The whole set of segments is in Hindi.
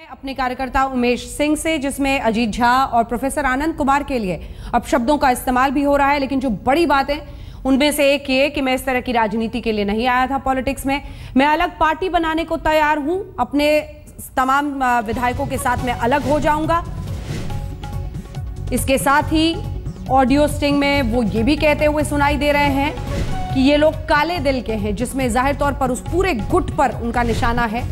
अपने कार्यकर्ता उमेश सिंह से, जिसमें अजीत झा और प्रोफेसर आनंद कुमार के लिए अपशब्दों का इस्तेमाल भी हो रहा है। लेकिन जो बड़ी बात है उनमें से एक ये कि मैं इस तरह की राजनीति के लिए नहीं आया था पॉलिटिक्स में। मैं अलग पार्टी बनाने को तैयार हूं, अपने तमाम विधायकों के साथ मैं अलग हो जाऊंगा। इसके साथ ही ऑडियो स्टिंग में वो ये भी कहते हुए सुनाई दे रहे हैं कि ये लोग काले दिल के हैं, जिसमें जाहिर तौर पर उस पूरे गुट पर उनका निशाना है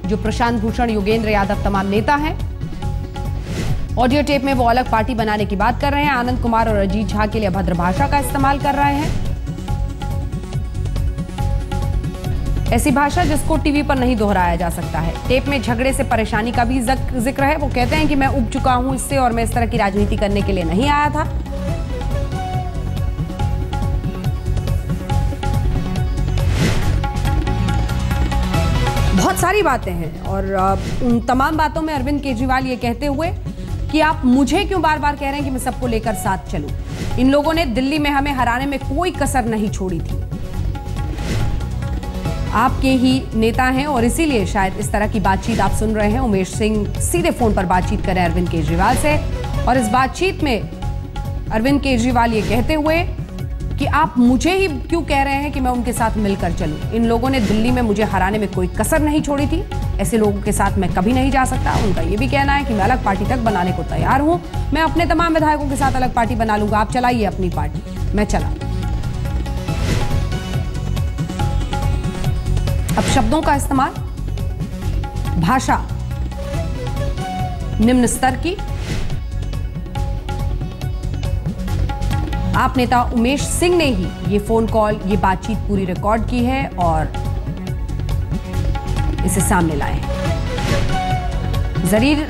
जो प्रशांत भूषण, योगेंद्र यादव तमाम नेता हैं। ऑडियो टेप में वो अलग पार्टी बनाने की बात कर रहे हैं। आनंद कुमार और अजीत झा के लिए अभद्र भाषा का इस्तेमाल कर रहे हैं, ऐसी भाषा जिसको टीवी पर नहीं दोहराया जा सकता है। टेप में झगड़े से परेशानी का भी जिक्र है। वो कहते हैं कि मैं उब चुका हूं इससे और मैं इस तरह की राजनीति करने के लिए नहीं आया था। बहुत सारी बातें हैं और उन तमाम बातों में अरविंद केजरीवाल ये कहते हुए कि आप मुझे क्यों बार बार कह रहे हैं कि मैं सबको लेकर साथ चलूं। इन लोगों ने दिल्ली में हमें हराने में कोई कसर नहीं छोड़ी थी। आपके ही नेता हैं और इसीलिए शायद इस तरह की बातचीत आप सुन रहे हैं। उमेश सिंह सीधे फोन पर बातचीत करें अरविंद केजरीवाल से, और इस बातचीत में अरविंद केजरीवाल ये कहते हुए कि आप मुझे ही क्यों कह रहे हैं कि मैं उनके साथ मिलकर चलूं। इन लोगों ने दिल्ली में मुझे हराने में कोई कसर नहीं छोड़ी थी, ऐसे लोगों के साथ मैं कभी नहीं जा सकता। उनका ये भी कहना है कि मैं अलग पार्टी तक बनाने को तैयार हूं, मैं अपने तमाम विधायकों के साथ अलग पार्टी बना लूंगा, आप चलाइए अपनी पार्टी, मैं चला। अब शब्दों का इस्तेमाल, भाषा निम्न स्तर की। आप नेता उमेश सिंह ने ही ये फोन कॉल, ये बातचीत पूरी रिकॉर्ड की है और इसे सामने लाए हैं।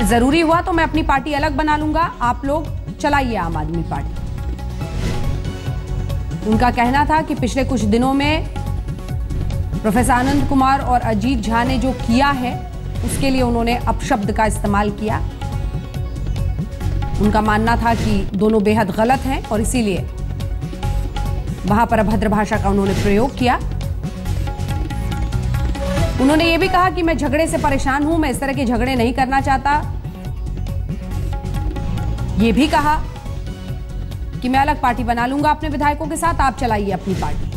जरूरी हुआ तो मैं अपनी पार्टी अलग बना लूंगा, आप लोग चलाइए आम आदमी पार्टी। उनका कहना था कि पिछले कुछ दिनों में प्रोफेसर आनंद कुमार और अजीत झा ने जो किया है उसके लिए उन्होंने अपशब्द का इस्तेमाल किया। उनका मानना था कि दोनों बेहद गलत हैं और इसीलिए वहां पर अभद्र भाषा का उन्होंने प्रयोग किया। उन्होंने ये भी कहा कि मैं झगड़े से परेशान हूं, मैं इस तरह के झगड़े नहीं करना चाहता। ये भी कहा कि मैं अलग पार्टी बना लूंगा अपने विधायकों के साथ, आप चलाइए अपनी पार्टी।